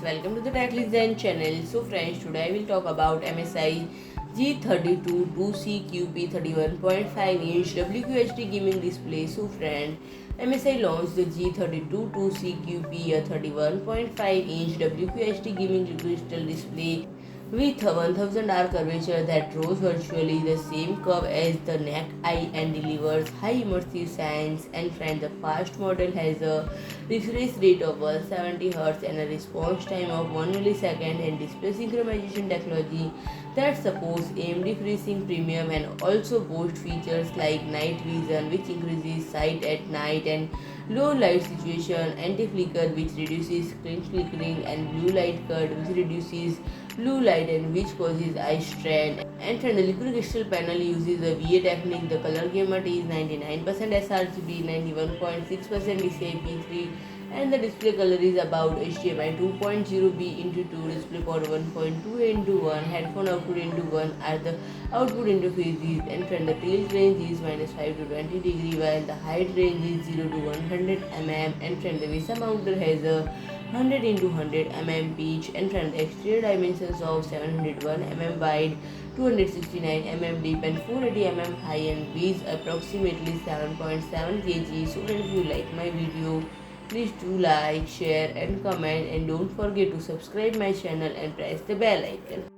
welcome to the Tech Design channel. So friends, today I will talk about MSI G322CQP 31.5-inch WQHD gaming display. So friend, MSI launched the G322CQP, a 31.5-inch WQHD gaming crystal display with a 1000R curvature that draws virtually the same curve as the naked eye and delivers high immersive science. And friend, the fast model has a refresh rate of 170 Hz and a response time of 1 millisecond, and display synchronization technology that supports AMD FreeSync Premium and also boasts features like night vision, which increases sight at night, and low light situation, anti-flicker, which reduces screen flickering, and blue light cut, which reduces blue light and which causes eye strain. And from the liquid crystal panel uses a VA technique. The color gamut is 99% sRGB, 91.6% DisplayPort, and the display color is about HDMI 2.0B into 2, DisplayPort 1.2 into 1, headphone output into 1 are the output interfaces. And from the tilt range is -5 to 20 degree, while the height range is 0 to 100 mm. And from the VESA mounter has a 100 into 100 mm pitch, and from the exterior dimensions of 701 mm wide, 269 mm deep, and 480 mm high, and weighs approximately 7.7 kg. So if you like my video, please do like, share and comment, and don't forget to subscribe my channel and press the bell icon.